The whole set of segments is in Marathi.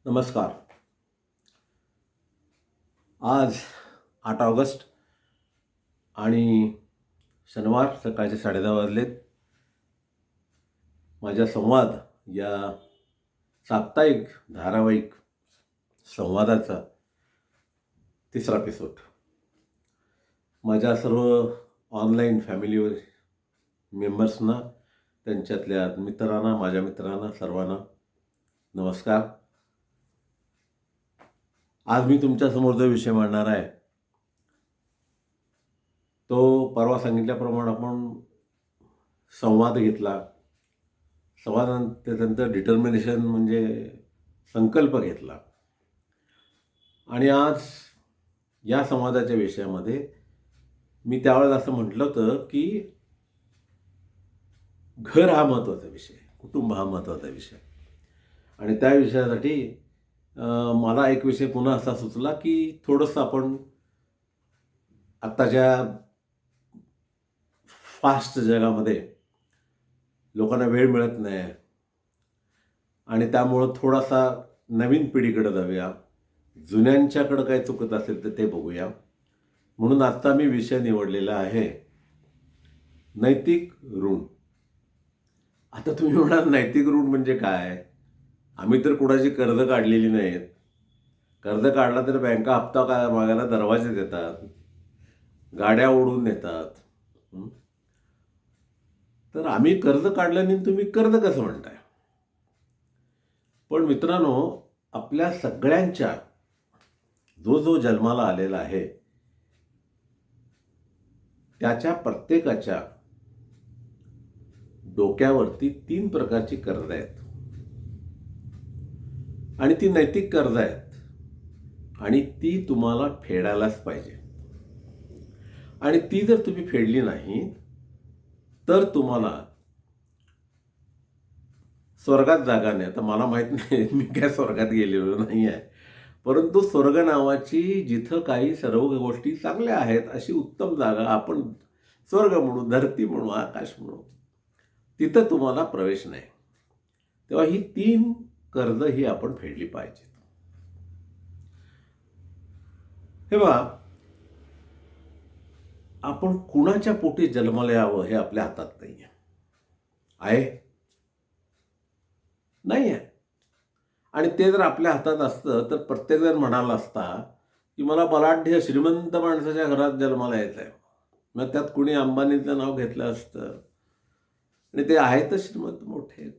नमस्कार. आज 8 ऑगस्ट आणि शनिवार सकाळचे 10:30 वाजलेत. माझ्या संवाद या साप्ताहिक धारावाहिक संवादाचा तिसरा एपिसोड. माझ्या सर्व ऑनलाईन फॅमिली मेंबर्सना, त्यांच्यातल्या मित्रांना, माझ्या मित्रांना सर्वांना नमस्कार. आज मी तुमच्यासमोर जो विषय मांडणार आहे तो परवा सांगितल्याप्रमाणे आपण संवाद घेतला. संवादानंतर डिटर्मिनेशन म्हणजे संकल्प घेतला. आणि आज या संवादाच्या विषयामध्ये मी त्यावेळेस असं म्हटलं होतं की घर हा महत्त्वाचा विषय, कुटुंब हा महत्त्वाचा विषय. आणि त्या विषयासाठी मला एक विषय पुन्हा असा सुचला की थोडंसं आपण आत्ताच्या फास्ट जगामध्ये लोकांना वेळ मिळत नाही आणि त्यामुळं थोडासा नवीन पिढीकडे जाऊया, जुन्यांच्याकडं काय चुकत असेल तर ते बघूया. म्हणून आत्ता मी विषय निवडलेला आहे नैतिक ऋण. आता तुम्ही म्हणाल नैतिक ऋण म्हणजे काय? आम्ही तर कुणाची कर्ज काढलेली नाहीत. कर्ज काढला तर बँका हप्ता काय मागायला दरवाजे देतात, गाड्या ओढून नेतात. तर आम्ही कर्ज काढलं नाही, तुम्ही कर्ज कसं म्हणताय? पण मित्रांनो, आपल्या सगळ्यांच्या जो जन्माला आलेला आहे त्याच्या प्रत्येकाच्या डोक्यावरती 3 प्रकारची कर्ज आहेत आणि ती नैतिक कर्ज आहेत आणि ती तुम्हाला फेडायलाच पाहिजे. आणि ती जर तुम्ही फेडली नाही तर तुम्हाला स्वर्गात जागा नाही. आता मला माहीत नाही, मी काय स्वर्गात गेलेलो नाही आहे, परंतु स्वर्ग नावाची जिथं काही सर्व गोष्टी चांगल्या आहेत अशी उत्तम जागा आपण स्वर्ग म्हणू, धरती म्हणू, आकाश म्हणू, तिथं तुम्हाला प्रवेश नाही. तेव्हा ही 3 कर्ज ही आपण फेडली पाहिजेत. हे बघा, आपण कुणाच्या पोटी जन्माला यावं हे आपल्या हातात नाही आहे. नाही आहे. आणि ते जर आपल्या हातात असतं तर प्रत्येकजण म्हणाला असता की मला बलाढ्य श्रीमंत माणसाच्या घरात जन्माला यायचं आहे. मग त्यात कुणी अंबानीचं नाव घेतलं असतं आणि ते आहेतच श्रीमंत मोठे.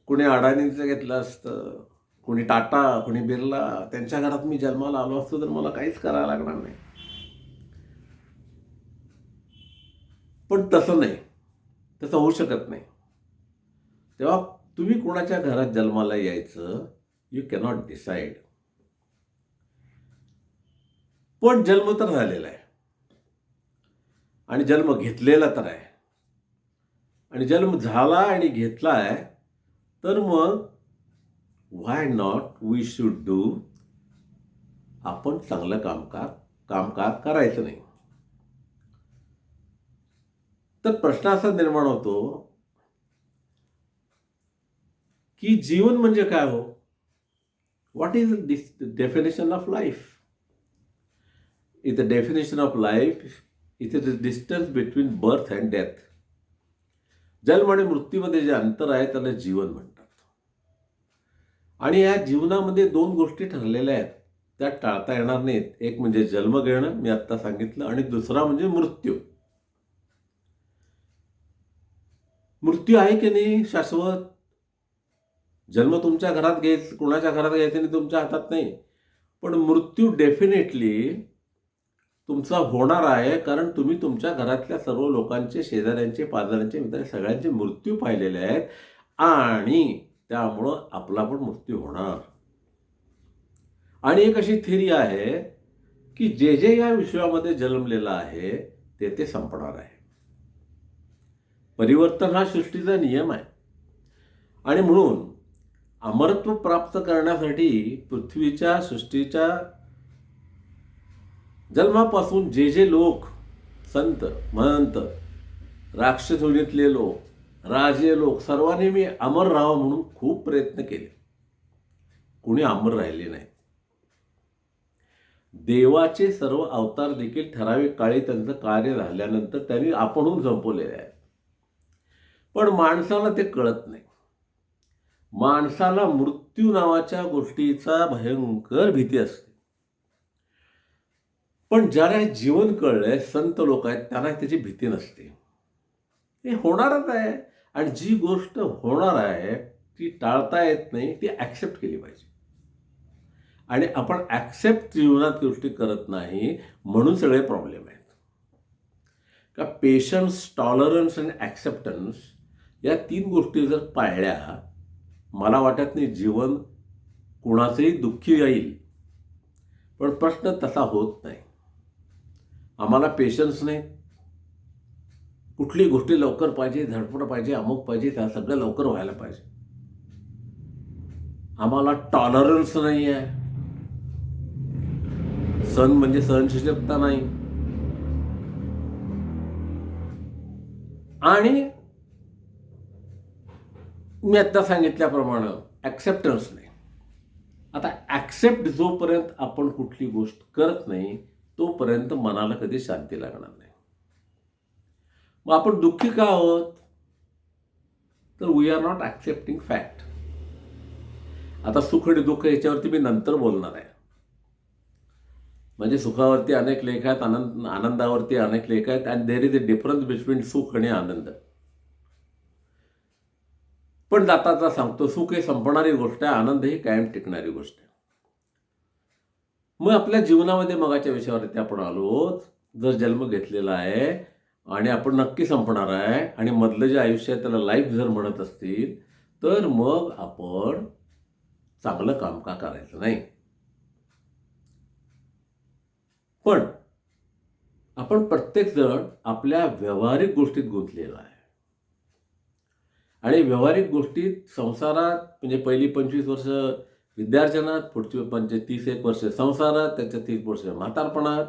कुणी अडाणीचं घेतलं असतं, कुणी टाटा, कुणी बिर्ला, त्यांच्या घरात मी जन्माला आलो असतो तर मला काहीच करायला लागणार नाही. पण तसं नाही, तसं होऊ शकत नाही. तेव्हा तुम्ही कोणाच्या घरात जन्माला यायचं यू कॅनॉट डिसाईड. पण जन्म तर झालेला आहे आणि जन्म घेतलेला तर आहे. आणि जन्म झाला आणि घेतला आहे तर मग व्हाय नॉट वी शुड डू. आपण चांगलं कामकाज करायचं नाही. तर प्रश्न असा निर्माण होतो की जीवन म्हणजे काय हो? What is this definition of life? Is the definition of life it is the distance between birth and death. जन्म आणि मृत्यूमध्ये जे अंतर आहे त्याला जीवन म्हणतात. आणि या जीवनामध्ये 2 गोष्टी ठरलेल्या आहेत, त्या टाळता येणार नाहीत. एक म्हणजे जन्म घेणं, मी आत्ता सांगितलं, आणि दुसरा म्हणजे मृत्यू. मृत्यू आहे की नाही शाश्वत? जन्म तुमच्या घरात घ्यायचं, कुणाच्या घरात घ्यायचं नाही, तुमच्या हातात नाही. पण मृत्यू डेफिनेटली तुमचा होणार आहे, कारण तुम्ही तुमच्या घरातल्या सर्व लोकांचे, शेजाऱ्यांचे, पाजाऱ्यांचे, मित्रांचे सगळ्यांचे मृत्यू पाहिलेले आहेत आणि त्यामुळं आपला पण मृत्यू होणार. आणि एक अशी थिअरी आहे की जे या विश्वामध्ये जन्मलेलं आहे ते संपणार आहे. परिवर्तन हा सृष्टीचा नियम आहे. आणि म्हणून अमरत्व प्राप्त करण्यासाठी पृथ्वीच्या सृष्टीच्या जन्मापासून जे लोक, संत, महंत, राक्षसोनीतले लोक, राजे लोक, सर्वांनी मी अमर राहावं म्हणून खूप प्रयत्न केले. कोणी अमर राहिले नाही. देवाचे सर्व अवतार देखील ठराविक काळी त्यांचं कार्य झाल्यानंतर त्यांनी आपणहून संपवलेले आहे. पण माणसाला ते कळत नाही. माणसाला मृत्यू नावाच्या गोष्टीचा भयंकर भीती असते. पण ज्याला जीवन कळलंय, संत लोक आहेत, त्यांना त्याची भीती नसते. हे होणारच आहे. आणि जी गोष्ट होणार आहे ती टाळता येत नाही, ती ॲक्सेप्ट केली पाहिजे. आणि आपण ॲक्सेप्ट जीवनात गोष्टी करत नाही, म्हणून सगळे प्रॉब्लेम आहेत. का पेशन्स, टॉलरन्स आणि ॲक्सेप्टन्स या 3 गोष्टी जर पाळल्या, मला वाटत नाही जीवन कुणाचंही दुःखी जाईल. पण प्रश्न तसा होत नाही. आम्हाला पेशन्स नाही. कुठली गोष्टी लवकर पाहिजे, धडपड पाहिजे, अमुक पाहिजे, त्या सगळं लवकर व्हायला पाहिजे. आम्हाला टॉलरन्स नाही आहे. सण म्हणजे सहनशीलता नाही. आणि मी आता सांगितल्याप्रमाणे ॲक्सेप्टन्स नाही. आता ॲक्सेप्ट जोपर्यंत आपण कुठली गोष्ट करत नाही, तोपर्यंत मनाला कधी शांती लागणार नाही. मग आपण दुःखी का आहोत? तर we are not accepting fact. आता सुख आणि दुःख याच्यावरती मी नंतर बोलणार आहे. म्हणजे सुखावरती अनेक लेख आहेत, आनंदावरती अनेक लेख आहेत. And there is a difference between सुख आणि आनंद. पण जाता सांगतो, सुख हे संपणारी गोष्ट आहे, आनंद ही कायम टिकणारी गोष्ट आहे. मग आपल्या जीवनामध्ये मगाच्या विषयावरती आपण आलो. जर जन्म घेतलेला आहे आणि आपण नक्की संपणार आहे आणि मधलं जे आयुष्य आहे त्याला लाईफ जर म्हणत असतील, तर मग आपण चांगलं काम का करायचं नाही? पण आपण प्रत्येकजण आपल्या व्यावहारिक गोष्टीत गुंतलेला आहे. आणि व्यावहारिक गोष्टीत संसारात म्हणजे पहिली 25 वर्ष विद्यार्जनात, पुढची 30 वर्ष संसारात, त्याच्या 30 वर्ष म्हातारपणात.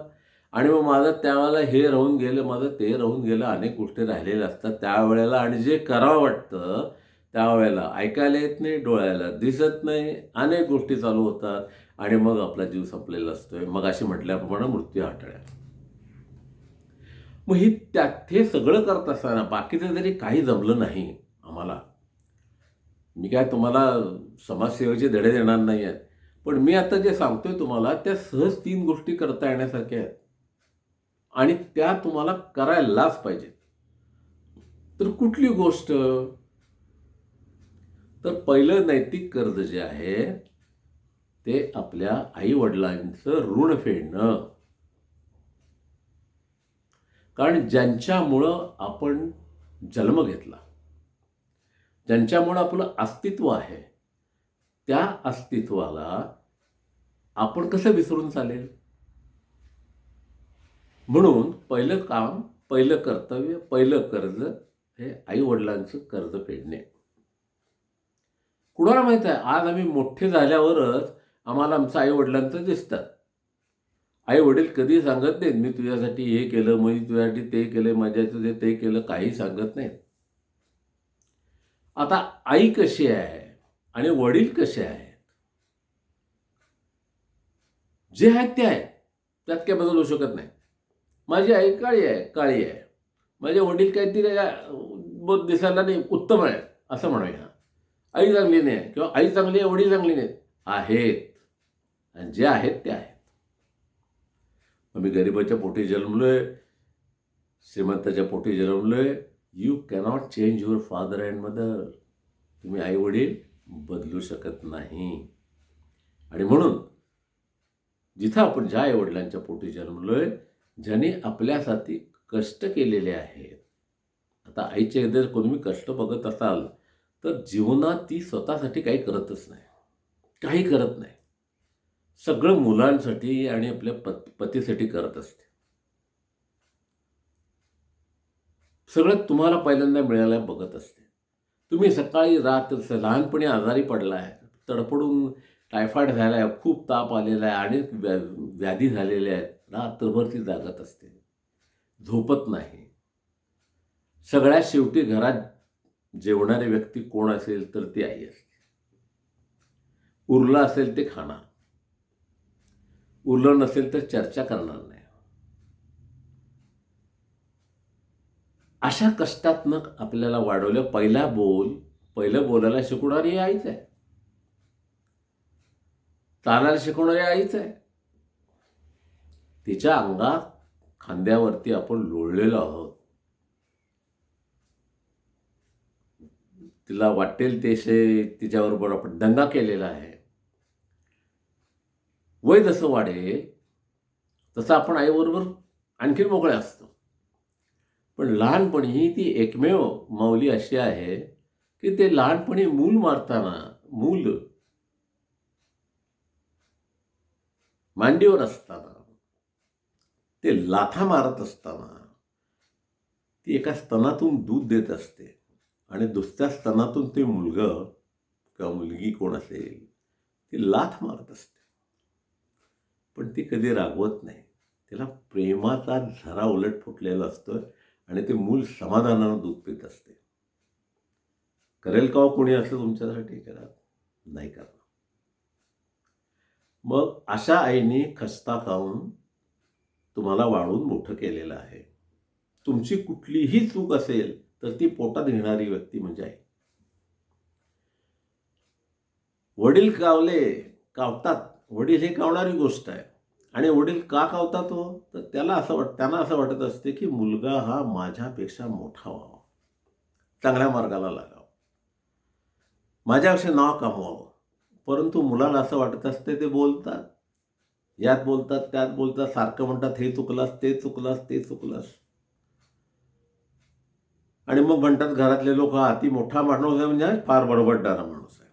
आणि मग माझं त्यावेळेला हे राहून गेलं, माझं ते राहून गेलं, अनेक गोष्टी राहिलेल्या असतात त्यावेळेला. आणि जे करावं वाटतं त्यावेळेला ऐकायला येत नाही, डोळ्याला दिसत नाही, अनेक गोष्टी चालू होतात आणि मग आपला जीव संपलेला असतोय. मग अशी म्हटल्याप्रमाणे मृत्यू हाताळ्या. मग हे सगळं करत असताना बाकीचं जरी काही जमलं नाही आम्हाला, मी काय तुम्हाला समाजसेवेचे धडे देणार नाही आहेत, पण मी आता जे सांगतोय तुम्हाला त्या सहज 3 गोष्टी करता येण्यासारख्या आहेत आणि त्या तुम्हाला करायलाच पाहिजेत. तर कुठली गोष्ट? तर पहिलं नैतिक कर्ज जे आहे ते आपल्या आई-वडिलांचं ऋण फेडणं. कारण ज्यांच्यामुळं आपण जन्म घेतला, ज्यांच्यामुळं आपलं अस्तित्व आहे, त्या अस्तित्वाला आपण कसं विसरून चालेल? म्हणून पहिलं काम, पहिलं कर्तव्य, पहिलं कर्ज हे आई-वडिलांचं कर्ज फेडणे. कुणाला माहित आहे, आज आम्ही मोठे झाल्यावरच आम्हाला आमचं आई-वडिलांचं दिसतं. आई-वडील कधी सांगत नाहीत, मी तुझ्यासाठी हे केलं, मी तुझ्यासाठी ते केलं, माझ्यासाठी ते केलं, काही सांगत नाहीत. आता आई कशी आहे आणि वडील कसे आहेत, जे आहेत ते आहेत, त्यात काय बदल होऊ शकत नाही. माझी आई काळी आहे, माझे वडील काहीतरी दिसायला नाही उत्तम आहे असं म्हणूया. आई चांगली नाही किंवा आई चांगली आहे, वडील चांगली नाहीत, आहेत. आणि जे आहेत ते आहेत. मी गरिबाच्या पोटी जन्मलोय, श्रीमंताच्या पोटी जन्मलोय. You cannot change your father and mother. तुम्ही आई वडील बदलू शकत नाही. आणि म्हणून जिथं आपण ज्या आई वडिलांच्या पोटी जन्मलोय, ज्यांनी आपल्यासाठी कष्ट केलेले आहेत. आता आईच्या जर कोणी कष्ट बघत असाल तर जीवनात ती स्वतःसाठी काही करतच नाही, काही करत नाही. सगळं मुलांसाठी आणि आपल्या पतीसाठी करत असते. सगळं तुम्हाला पहिल्यांदा मिळायला बघत असते. तुम्ही सकाळी रात्र लहानपणी आजारी पडला आहे, तडपडून टायफॉइड झाला आहे, खूप ताप आलेला आहे, अनेक व्याधी झालेल्या आहेत, रात्रभर ती जागत असते, झोपत नाही. सगळ्यात शेवटी घरात जेवणारी व्यक्ती कोण असेल तर ती आई असते. उरलं असेल ते खाणार, उरलं नसेल तर चर्चा करणार नाही. अशा कष्टातनं आपल्याला वाढवलं. पहिलं बोलायला शिकवणारी आईच आहे, चालायला शिकवणारी आईच आहे. तिच्या अंगात, खांद्यावरती आपण लोळलेलो आहोत. तिला वाटेल तेसे तिच्याबरोबर आपण दंगा केलेला आहे. वय जसं वाढेल तसं आपण आईबरोबर आणखीन मोकळे असतो. पण लहानपणी ती एकमेव माऊली अशी आहे की ते लहानपणी मूल मारताना, मूल मांडीवर असताना, ते लाथा मारत असताना ती एका स्तनातून दूध देत असते आणि दुसऱ्या स्तनातून ते मुलगं किंवा मुलगी कोण असेल ती लाथ मारत असते. पण ती कधी रागवत नाही. तिला प्रेमाचा झरा उलट फुटलेला असतो आणि ते मूल समाधानानं दूध पित असते. करेल का कोणी असं तुमच्यासाठी? करा, नाही करणार. मग अशा आईने खस्ता खाऊन तुम्हाला वाढून मोठं केलेलं आहे. तुमची कुठलीही चूक असेल तर ती पोटात घेणारी व्यक्ती म्हणजे आई. वडील कावतात. वडील हे कावणारी गोष्ट आहे. आणि वडील का कावतात हो? तर त्यांना असं वाटत असते की मुलगा हा माझ्यापेक्षा मोठा व्हावा, चांगल्या मार्गाला लागावा, माझ्यापेक्षा नाव कमवावं. परंतु मुलाला असं वाटत असते, ते बोलतात, यात बोलतात, त्यात बोलतात, सारखं म्हणतात हे चुकलास, ते चुकलास, ते चुकलास. आणि मग म्हणतात घरातले लोक, हा ती मोठा माणूस आहे म्हणजे फार बडबडणारा माणूस आहे.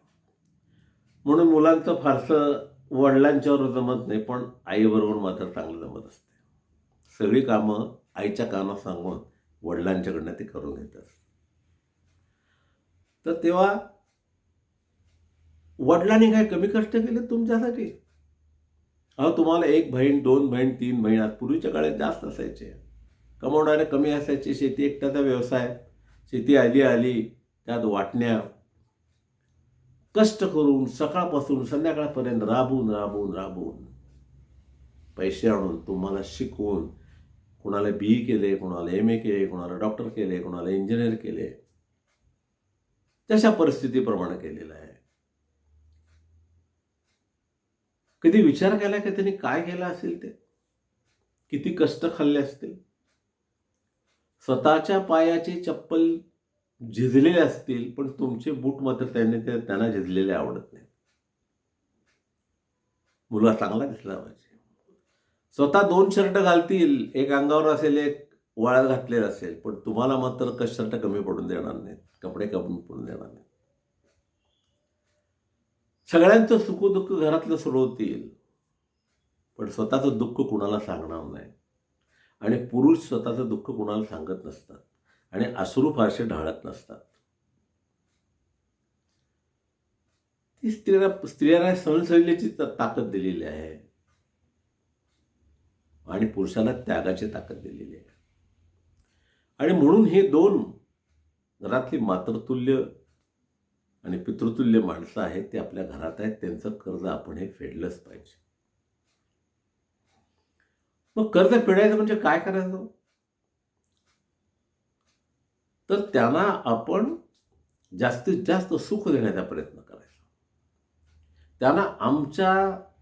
म्हणून मुलांचं फारसं वडिलांच्यावर जमत नाही, पण आईबरोबर मात्र चांगलं जमत असते. सगळी कामं आईच्या कानात सांगून वडिलांच्याकडनं ते करून घेतात. तर तेव्हा वडिलांनी काय कमी कष्ट केले तुमच्यासाठी? तुम्हाला 1 बहीण, 2 बहीण, 3 बहीण, पूर्वीच्या काळात जास्त असायचे. कमावणारे कमी असायचे. शेती एकट्याचा व्यवसाय, शेती आली त्यात वाटण्या, कष्ट करून सकाळपासून संध्याकाळपर्यंत राबून पैसे आणून तुम्हाला शिकवून, कोणाला BE केले, कोणाला MA केले, कोणाला डॉक्टर केले, कोणाला इंजिनियर केले, तशा परिस्थितीप्रमाणे केलेलं आहे. कधी विचार केला की त्यांनी काय केलं असेल? ते किती कष्ट खाल्ले असतील? स्वतःच्या पायाची चप्पल झिजलेले असतील, पण तुमचे बूट मात्र त्यांना झिजलेले आवडत नाही. मुलगा चांगला दिसला पाहिजे. स्वतः 2 शर्ट घालतील, एक अंगावर असेल, एक वाळत घातलेला असेल, पण तुम्हाला मात्र शर्ट कमी पडून देणार नाहीत, कपडे कमी पडून देणार नाहीत. सगळ्यांचं सुखदुःख घरातलं सोडवतील, पण स्वतःचं दुःख कुणाला सांगणार नाही. आणि पुरुष स्वतःचं दुःख कुणाला सांगत नसतात आणि अश्रू फारसे ढाळत नसतात. ती स्त्रियांना सहनशैलीची ताकद दिलेली आहे आणि पुरुषाला त्यागाची ताकद दिलेली आहे. आणि म्हणून हे 2 घरातली मातृतुल्य आणि पितृतुल्य माणसं आहेत, ते आपल्या घरात आहेत. त्यांचं कर्ज आपण हे फेडलंच पाहिजे. मग कर्ज फेडायचं म्हणजे काय करायचं? तर त्यांना आपण जास्तीत जास्त सुख देण्याचा प्रयत्न करायचा. त्यांना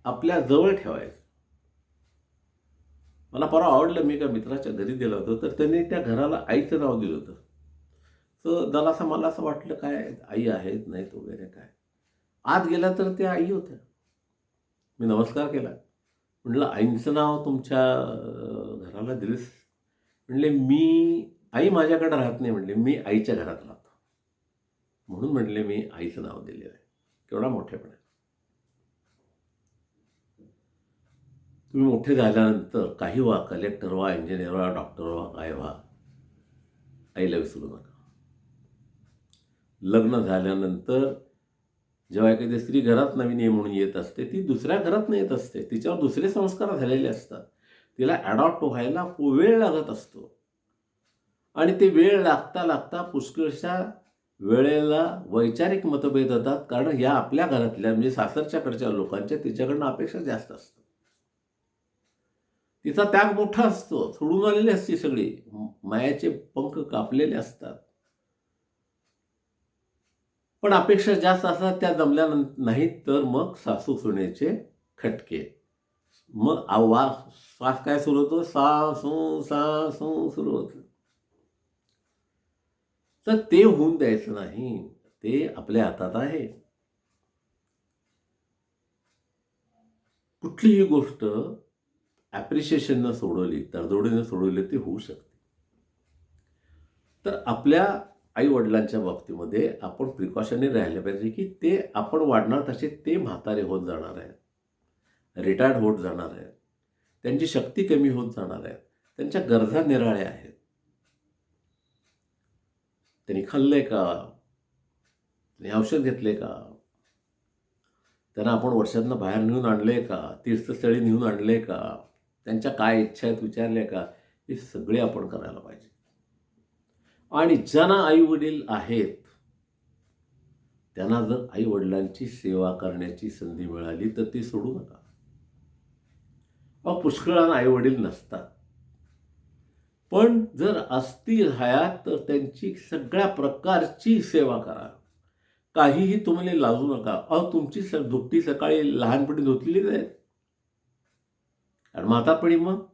आपल्या जवळ ठेवायचं. मला परवा आवडलं, मी एका मित्राच्या घरी गेलो होतो, तर त्यांनी त्या घराला आईचं नाव दिलं होतं. तर जरासं मला असं वाटलं, काय आई आहेत नाहीत वगैरे काय. आत गेला तर त्या आई होत्या. मी नमस्कार केला. म्हटलं, आईंचं नाव तुमच्या घराला दिलंस? म्हणले, आई माझ्याकडे राहत नाही. म्हणले, मी आईच्या घरात राहतो, म्हणून म्हणले मी आईचं नाव दिलेलं आहे. केवढा मोठेपणा. तुम्ही मोठे झाल्यानंतर काही व्हा, कलेक्टर व्हा, इंजिनियर व्हा, डॉक्टर व्हा, काय व्हा, आईला विसरू नका. लग्न झाल्यानंतर जेव्हा एखादी स्त्री घरात नवीन म्हणून येत असते, ती दुसऱ्या घरात येत असते. तिच्यावर दुसरे संस्कार झालेले असतात. तिला ॲडॉप्ट व्हायला वेळ लागत असतो. आणि ते वेळ लागता पुष्कळशा वेळेला वैचारिक मतभेद होतात, कारण या आपल्या घरातल्या म्हणजे सासरच्याकडच्या लोकांच्या तिच्याकडनं अपेक्षा जास्त असतात. तिचा त्याग मोठा असतो, सोडून आलेली असते सगळी. मायाचे पंख कापलेले असतात. पण अपेक्षा जास्त असतात, त्या जमल्या नाहीत तर मग सासू-सुनेचे खटके. मग श्वास काय सुरू होतो? सासू, सासू सुरू होतं. तर ते होऊन द्यायचं नाही. ते आपल्या हातात आहे. कुठलीही गोष्ट ॲप्रिशिएशननं सोडवली, तडजोडीनं सोडवली ती होऊ शकते. तर आपल्या आई-वडिलांच्या बाबतीमध्ये आपण प्रिकॉशनरी राहिलं पाहिजे, की ते आपण वाढणार तसे ते म्हातारे होत जाणार आहेत. रिटायर्ड होत जाणार आहेत. त्यांची शक्ती कमी होत जाणार आहे. त्यांच्या गरजा निराळ्या आहेत. त्यांनी खाल्लंय का? त्यांनी औषध घेतले का? त्यांना आपण वर्षातनं बाहेर नेऊन आणलंय का? तीर्थस्थळी नेऊन आणलंय का? त्यांच्या काय इच्छा आहेत विचारल्या का? हे सगळे आपण करायला पाहिजे. आणि ज्यांना आई-वडील आहेत, त्यांना जर आई-वडिलांची सेवा करण्याची संधी मिळाली तर ती सोडू नका. पुष्कळांना आई-वडील नसतात. पण जर असतील हयात तर त्यांची सगळ्या प्रकारची सेवा करा. काहीही तुम्हाला लाजू नका. तुमची दुपटी सकाळी लहानपणी धुतलेलीच आहे. आणि म्हातारपणी मग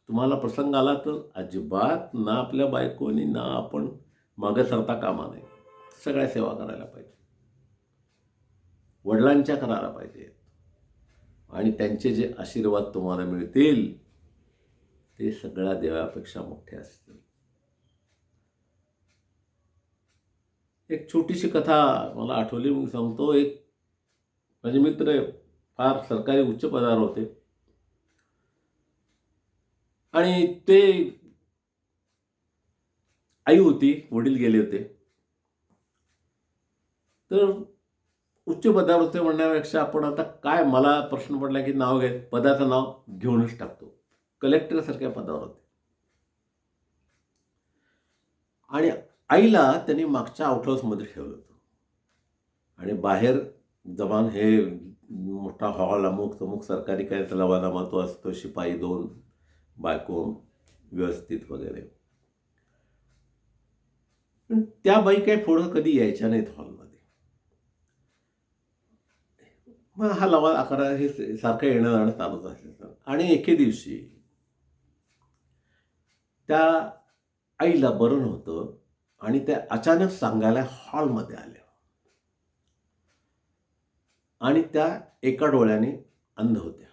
तुम्हाला प्रसंग आला तर अजिबात ना आपल्या बायकोनी ना आपण मागे सरता कामा नये. सगळ्या सेवा करायला पाहिजे. वडिलांच्या करायला पाहिजे. आणि त्यांचे जे आशीर्वाद तुम्हाला मिळतील ते सगळ्या देवापेक्षा मोठे असतील. एक छोटीशी कथा मला आठवली म्हणून सांगतो. एक माझे मित्र फार सरकारी उच्च पदावर होते आणि ते आई होती, वडील गेले होते. तर उच्च पदावर होते म्हणण्यापेक्षा आपण आता काय मला प्रश्न पडला की नाव घ्या, पदाचं नाव घेऊनच टाकतो. कलेक्टरसारख्या पदावर होते. आणि आईला त्यांनी मागच्या आउट हाऊसमध्ये ठेवलं होतं. आणि बाहेर जवान हे मोठा हॉल अमुक सरकारी काय त्याला वादामातो असतो, शिपाई 2, बायको व्यवस्थित वगैरे. पण त्या बाई काही पुढं कधी यायच्या नाहीत हॉलमध्ये. मग हा लवाद आकारा हे सारखं येणं जाणं चालूच असायचं. आणि एके दिवशी त्या आईला बरं नव्हतं आणि त्या अचानक सांगायला हॉलमध्ये आल्या. आणि त्या एका डोळ्याने अंध होत्या.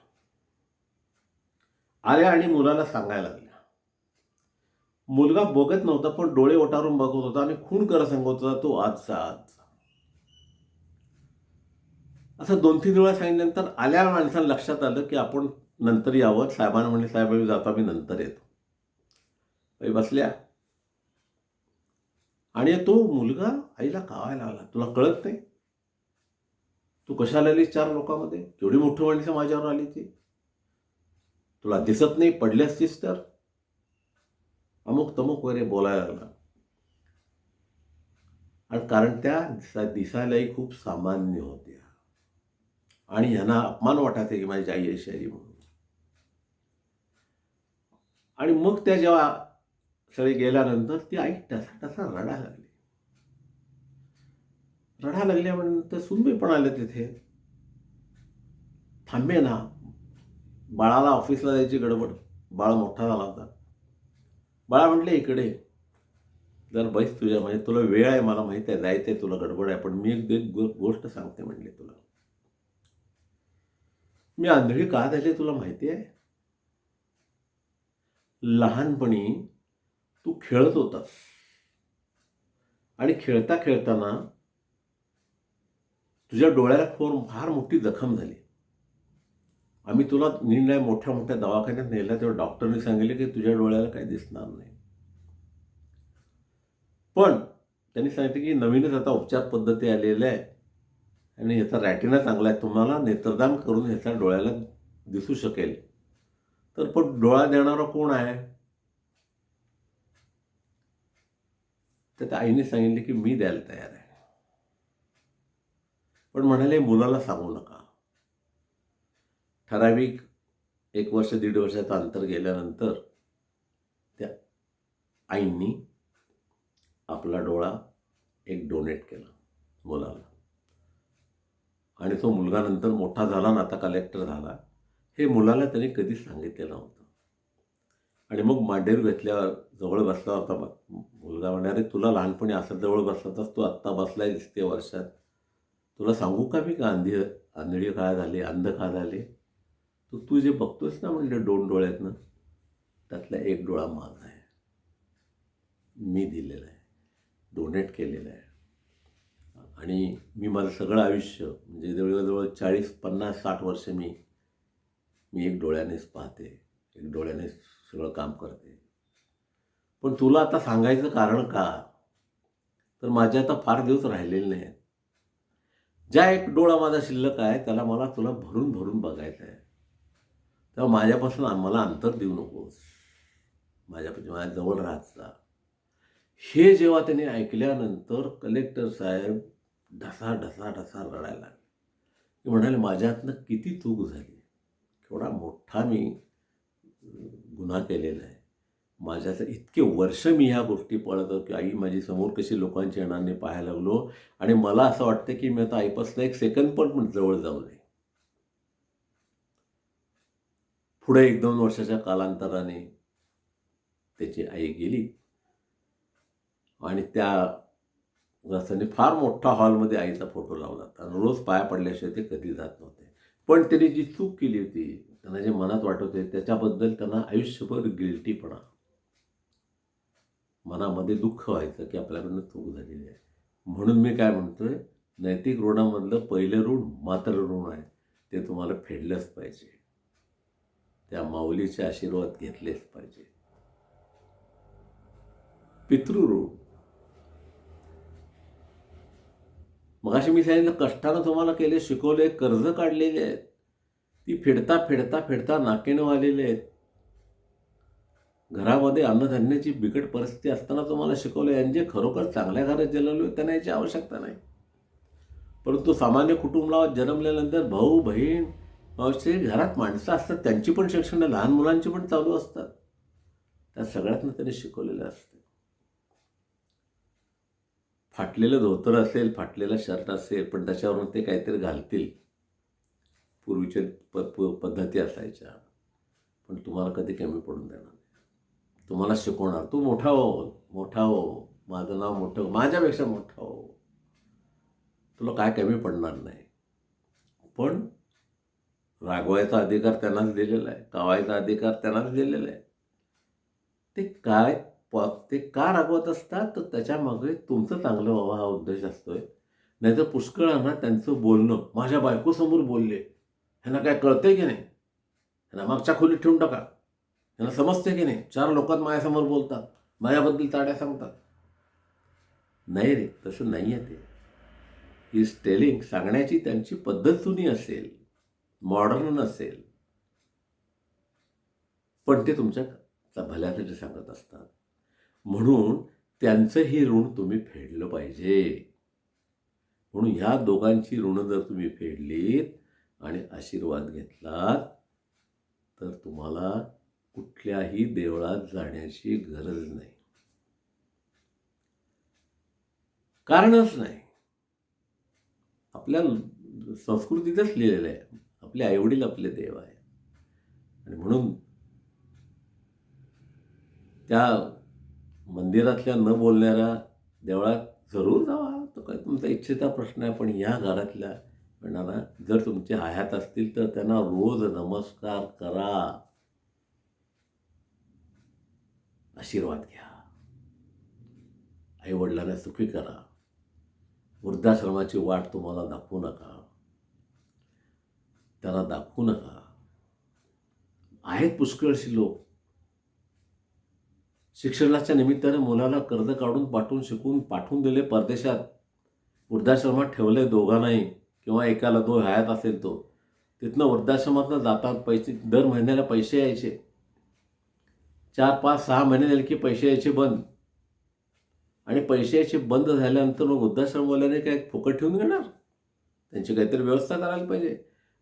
आल्या आणि मुलाला सांगायला लागल्या. मुलगा बघत नव्हता पण डोळे ओटारून बघत होता आणि खून करत सांगत होता, "तू आज जा, आज जा." असं 2-3 वेळा सांगितल्यानंतर आल्या माणसाला लक्षात आलं की आपण नंतर यावं. साहेबांना म्हणले, "साहेब मी जातो, मी नंतर येतो." बाई बसल्या आणि तो मुलगा आईला कावायला लागला, "तुला कळत नाही? तू कशाला आलीस 4 लोकांमध्ये? केवढी मोठी माणसं माझ्यावर आली ती. तुला दिसत नाही? पडली असतीस तर?" अमुक तमुक वगैरे बोलायला लागला. आणि कारण त्या दिसायलाही खूप सामान्य होत्या. आणि ह्यांना अपमान वाटायचा की माझी आई अशी आली म्हणून. आणि मग त्या जेव्हा सगळे गेल्यानंतर ती आई टसा रडायला लागली. रडायला लागल्यानंतर सुनबाई पण आल्या तिथे. थांबे ना. बाळाला ऑफिसला जायची गडबड. बाळ मोठा झाला होता. बाळा म्हटले, "इकडे जर बैस तुझ्या म्हणजे तुला वेळ आहे, मला माहित आहे, जायचंय तुला, गडबड आहे, पण मी एक गोष्ट सांगते म्हणले तुला. मी आंधळी का झाली तुला माहिती आहे? लहानपणी तू खेळत होतास आणि खेळता खेळताना तुझ्या डोळ्याला फार मोठी जखम झाली. आम्ही तुला निर्णय मोठ्या मोठ्या दवाखान्यात नेला तेव्हा डॉक्टरने सांगितले की तुझ्या डोळ्याला काही दिसणार नाही. पण त्यांनी सांगितलं की नवीनच आता उपचार पद्धती आलेल्या आहे आणि ह्याचा रॅटिना चांगला आहे, तुम्हाला नेत्रदान करून ह्याच्या डोळ्याला दिसू शकेल. तर पण डोळा देणारा कोण आहे? तर त्या आईने सांगितले की मी द्यायला तयार आहे. पण म्हणाले मुलाला सांगू नका. ठराविक 1 वर्ष, 1.5 वर्षाचं अंतर गेल्यानंतर त्या आईंनी आपला डोळा एक डोनेट केला मुलाला. आणि तो मुलगा नंतर मोठा झाला आणि आता कलेक्टर झाला. हे मुलाला त्याने कधीच सांगितलेलं नव्हतं. आणि मग मांडीवर घेतल्यावर जवळ बसला होता मुलगा म्हणाले, तुला लहानपणी असं जवळ बसला होतास, तू आत्ता बसलाय दिसते वर्षात. तुला सांगू का मी का आंधळी का झाली, अंध का झाले? तू जे बघतोस ना म्हणजे 2 डोळ्यातनं, त्यातला 1 डोळा माझा आहे. मी दिलेला आहे, डोनेट केलेला आहे. आणि मी माझं सगळं आयुष्य म्हणजे जवळजवळ 40, 50, 60 वर्ष मी 1 डोळ्यानेच पाहते, 1 डोळ्याने सगळं काम करते. पण तुला आता सांगायचं कारण का? तर माझे आता फार दिवस राहिलेले नाहीत. ज्या 1 डोळा माझा शिल्लक आहे त्याला तुला भरून भरून बघायचं आहे. तेव्हा माझ्यापासून मला अंतर देऊ नकोस. माझ्या जवळ राहत जा. हे जेव्हा त्यांनी ऐकल्यानंतर कलेक्टर साहेब ढसा ढसा ढसा रडायला लागले. ते म्हणाले, माझ्या किती चूक झाली, केवढा मोठा मी गुन्हा केलेला आहे. माझ्याचं इतके वर्ष मी ह्या गोष्टी पळत होतो की आई माझी समोर कशी लोकांच्या येणाने पाहायला लागलो. आणि मला असं वाटतं की मी आता आईपासून 1 सेकंद पण जवळ जाऊ नये. पुढे 1-2 वर्षाच्या कालांतराने त्याची आई गेली आणि त्या रस्त्याने फार मोठा हॉलमध्ये आईचा फोटो लावला होता आणि रोज पाया पडल्याशिवाय ते कधी जात नव्हते. पण त्यांनी जी चूक केली होती, त्यांना जे मनात वाटत होते त्याच्याबद्दल त्यांना आयुष्यभर गिल्टीपणा, मनामध्ये दुःख व्हायचं की आपल्याकडून चूक झालेली आहे. म्हणून मी काय म्हणतोय, नैतिक ऋणामधलं पहिलं ऋण मात्र ऋण आहे, ते तुम्हाला फेडलंच पाहिजे. त्या माऊलीचे आशीर्वाद घेतलेच पाहिजे. पितृऋण, मगाशी मी सांगितलं कष्टानं तुम्हाला केले, शिकवले, कर्ज काढलेले आहेत, ती फेडता फेडता फेडता नाकेनऊ आलेले आहेत. घरामध्ये अन्नधान्याची बिकट परिस्थिती असताना तुम्हाला शिकवलं. यांचे खरोखर चांगल्या घरात जन्मले त्यांना याची आवश्यकता नाही. परंतु सामान्य कुटुंबात जन्मल्यानंतर भाऊ बहीण असे घरात माणसं असतात, त्यांची पण शिक्षण लहान मुलांची पण चालू असतात. त्या सगळ्यातनं त्यांनी शिकवलेलं असतं. फाटलेलं धोतर असेल, फाटलेला शर्ट असेल, पण त्याच्यावरून ते काहीतरी घालतील. पूर्वीच्या पद्धती असायच्या. पण तुम्हाला कधी कमी पडून देणार नाही. तुम्हाला शिकवणार, तू मोठा हो, मोठा हो, माझं नाव मोठं हो, माझ्यापेक्षा मोठा हो, तुला काय कमी पडणार नाही. पण रागवायचा अधिकार त्यांनाच दिलेला आहे, कावायचा अधिकार त्यांनाच दिलेला आहे. ते का रागवत असतात, तर त्याच्यामागे तुमचं चांगलं व्हावं हा उद्देश असतोय. नाहीतर पुष्कळांना त्यांचं बोलणं, माझ्या बायकोसमोर बोलले, ह्यांना काय कळतंय की नाही, ह्यांना मागच्या खोलीत ठेवून टाका, ह्यांना समजते की नाही, 4 लोकात माझ्यासमोर बोलतात, माझ्याबद्दल ताड्या सांगतात. नाही रे, तसं नाही आहे. ते इज टेलिंग, सांगण्याची त्यांची पद्धत जुनी असेल, मॉडर्न नसेल, पण ते तुमच्या भल्यासाठी सांगत असतात. म्हणून त्यांचं हे ऋण तुम्ही फेडलं पाहिजे. म्हणून ह्या दोघांची ऋणं जर तुम्ही फेडलीत आणि आशीर्वाद घेतलात, तर तुम्हाला कुठल्याही देवळात जाण्याची गरज नाही. कारणच नाही. आपल्या संस्कृतीतच लिहिलेलं आहे, आपले आईवडील आपले देव आहे. आणि म्हणून त्या मंदिरातल्या न बोलणाऱ्या देवळात जरूर जावा, तो काय तुमचा इच्छेचा प्रश्न आहे. पण या घरातल्या म्हणा, जर तुमचे हयात असतील तर त्यांना रोज नमस्कार करा, आशीर्वाद घ्या, आईवडिलांना सुखी करा. वृद्धाश्रमाची वाट तुम्हाला दाखवू नका, त्यांना दाखवू नका. आहेत पुष्कळशी लोक शिक्षणाच्या निमित्ताने मुलाला कर्ज काढून शिकून पाठवून दिले परदेशात, वृद्धाश्रमात ठेवले दोघांनाही, किंवा एकाला 2 हयात असेल तो, तिथनं वृद्धाश्रमातनं जातात, पैसे दर महिन्याला पैसे यायचे, 4, 5, 6 महिने झाले की पैसे यायचे बंद. आणि पैशाचे बंद झाल्यानंतर मग वृद्धाश्रमवाल्याने काय फुकट ठेवून घेणार? त्यांची काहीतरी व्यवस्था करायला पाहिजे.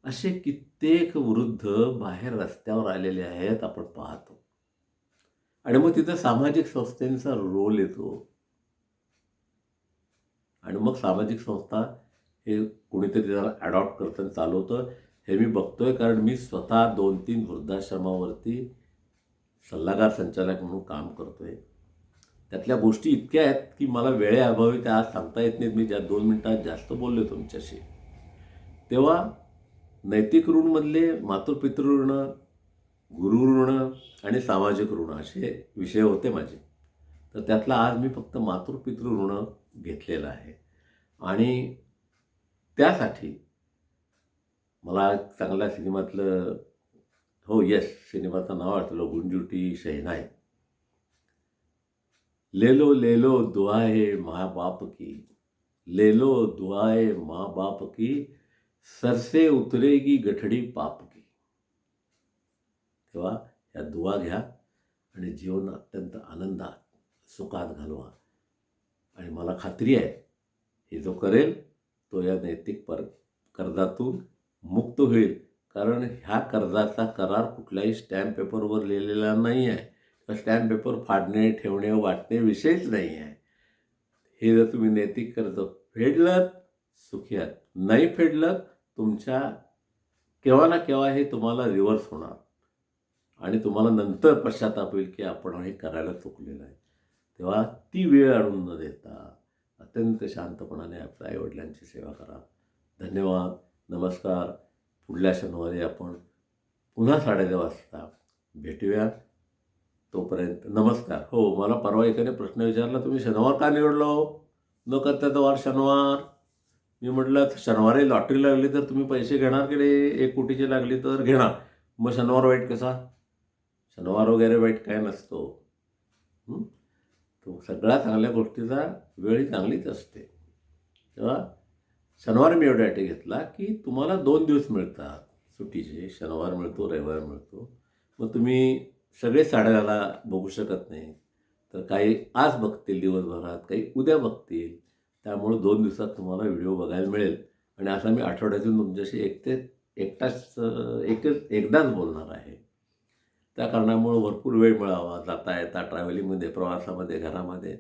असे कित्येक वृद्ध बाहेर रस्त्यावर आलेले आहेत आपण पाहतो. आणि मग तिथं सामाजिक संस्थेचा रोल येतो. आणि मग सामाजिक संस्था हे कोणीतरी त्याला अडॉप्ट करतं आणि चालवतं हे मी बघतोय, कारण मी स्वतः 2-3 वृद्धाश्रमावरती सल्लागार संचालक म्हणून काम करतोय. त्यातल्या गोष्टी इतक्या आहेत की मला वेळेअभावी त्या आज सांगता येत नाहीत. मी ज्या 2 मिनिटात जास्त बोललो तुमच्याशी. तेव्हा नैतिक ऋणमधले मातृपितृ ऋण, गुरु ऋण आणि सामाजिक ऋण असे विषय होते माझे. तर त्यातला आज मी फक्त मातृपितृ ऋण घेतलेलं आहे. आणि त्यासाठी मला चांगल्या सिनेमातलं, हो येस, सिनेमाचं नाव आठवलं, गुंजुटी शहनाई. ले लो दुआए माँ बाप की, ले लो दुआए माँ बाप की, सर से उतरेगी गठडी पाप की. तेव्हा या दुआ घ्या आणि जीवन अत्यंत आनंदात, सुखात घालवा. आणि मला खात्री आहे हे जो करेल तो या नैतिक कर्जातून मुक्त होईल. कारण ह्या कर्जाचा करार कुठल्याही स्टॅम्प पेपरवर लिहिलेला नाही आहे. स्टॅम्प पेपर फाडणे, ठेवणे, वाटणे विषयच नाही आहे. हे जर तुम्ही नैतिक कर्ज फेडलं सुखी आहात, नाही फेडलं तुमच्या केव्हा ना केव्हा हे तुम्हाला रिव्हर्स होणार आणि तुम्हाला नंतर पश्चाताप होईल की आपण हे करायला चुकलेलं आहे. तेव्हा ती वेळ आणून न देता अत्यंत शांतपणाने आपल्या आईवडिलांची सेवा करा. धन्यवाद. नमस्कार. पुढल्या शनिवारी आपण पुन्हा 10:30 वाजता भेटूया. तोपर्यंत नमस्कार. हो, मला परवा एकाने प्रश्न विचारला, तुम्ही शनिवार का निवडलो? न करता वार शनिवार. मी म्हटलं, शनिवारी लॉटरी लागली तर तुम्ही पैसे घेणार की नाही? 1 कोटीची लागली तर घेणार. मग शनिवार वाईट कसा? शनिवार वगैरे वाईट काय नसतो. तो सगळ्या चांगल्या गोष्टीचा वेळ ही चांगलीच असते. तेव्हा शनिवार मी एवढ्यासाठी घेतला की तुम्हाला 2 दिवस मिळतात सुट्टीचे. शनिवार मिळतो, रविवार मिळतो. मग तुम्ही सगळे 10:30 बघू शकत नाही. तर काही आज बघतील दिवसभरात, काही उद्या बघतील. त्यामुळं 2 दिवसात तुम्हाला व्हिडिओ बघायला मिळेल. आणि असा मी आठवड्यातून तुमच्याशी एकदाच बोलणार आहे. त्या कारणामुळं भरपूर वेळ मिळावा जाता येता, ट्रॅव्हलिंगमध्ये, प्रवासामध्ये, घरामध्ये.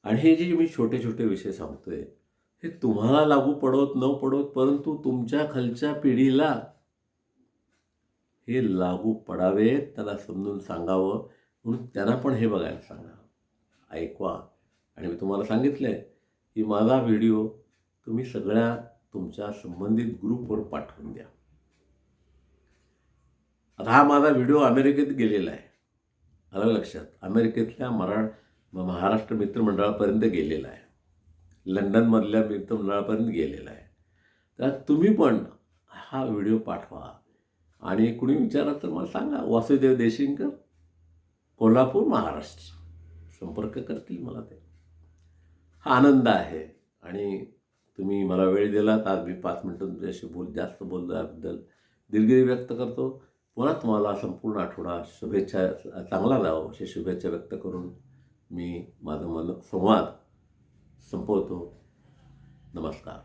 आणि हे जे मी छोटे छोटे विषय सांगतोय हे तुम्हाला लागू पडत न पडत, परंतु तुमच्या खालच्या पिढीला हे लागू पडावेत, त्याला समजून सांगावं, म्हणून त्यांना पण हे बघायला सांगा, ऐकवा. आणि मी तुम्हाला सांगितलं आहे की माझा व्हिडिओ तुम्ही सगळ्या तुमच्या संबंधित ग्रुपवर पाठवून द्या. आता हा माझा व्हिडिओ अमेरिकेत गेलेला आहे, आलं लक्षात? अमेरिकेतल्या महाराष्ट्र मित्रमंडळापर्यंत गेलेला आहे, लंडनमधल्या मित्रमंडळापर्यंत गेलेला आहे. तर तुम्ही पण हा व्हिडिओ पाठवा. आणि कुणी विचारलं तर मला सांगा, वासुदेव देशिंगकर, कोल्हापूर, महाराष्ट्र, संपर्क करतील मला ते. हा आनंद आहे. आणि तुम्ही मला वेळ दिलात. आज मी 5 मिनिटं तुमच्याशी जास्त बोललो याबद्दल दिलगिरी व्यक्त करतो. पुन्हा तुम्हाला संपूर्ण आठवडा शुभेच्छा चांगला जावो अशी शुभेच्छा व्यक्त करून मी माझं संवाद संपवतो. नमस्कार.